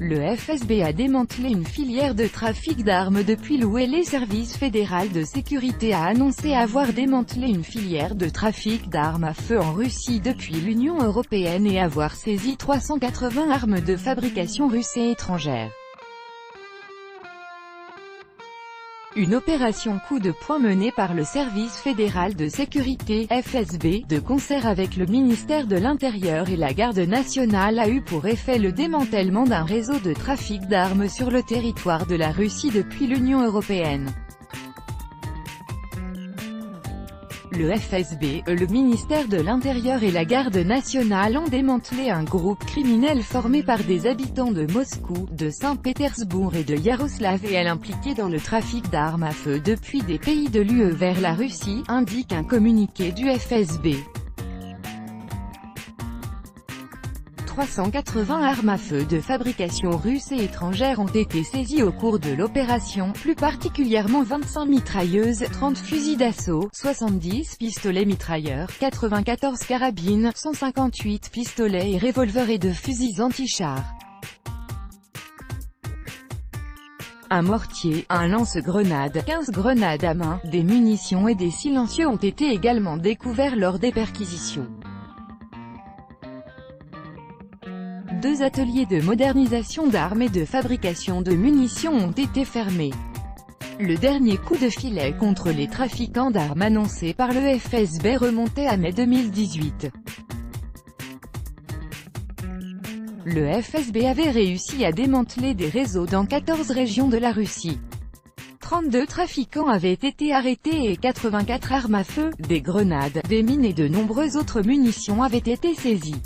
Le FSB a démantelé une filière de trafic d'armes depuis l'UE. Les services fédéraux de sécurité a annoncé avoir démantelé une filière de trafic d'armes à feu en Russie depuis l'Union européenne et avoir saisi 380 armes de fabrication russe et étrangère. Une opération coup de poing menée par le Service fédéral de sécurité, FSB, de concert avec le ministère de l'Intérieur et la Garde nationale a eu pour effet le démantèlement d'un réseau de trafic d'armes sur le territoire de la Russie depuis l'Union européenne. Le FSB, le ministère de l'Intérieur et la Garde nationale ont démantelé un groupe criminel formé par des habitants de Moscou, de Saint-Pétersbourg et de Iaroslavl et impliqué dans le trafic d'armes à feu depuis des pays de l'UE vers la Russie, indique un communiqué du FSB. 380 armes à feu de fabrication russe et étrangère ont été saisies au cours de l'opération, plus particulièrement 25 mitrailleuses, 30 fusils d'assaut, 70 pistolets mitrailleurs, 94 carabines, 158 pistolets et revolvers et 2 fusils anti-chars. Un mortier, un lance-grenade, 15 grenades à main, des munitions et des silencieux ont été également découverts lors des perquisitions. 2 ateliers de modernisation d'armes et de fabrication de munitions ont été fermés. Le dernier coup de filet contre les trafiquants d'armes annoncé par le FSB remontait à mai 2018. Le FSB avait réussi à démanteler des réseaux dans 14 régions de la Russie. 32 trafiquants avaient été arrêtés et 84 armes à feu, des grenades, des mines et de nombreuses autres munitions avaient été saisies.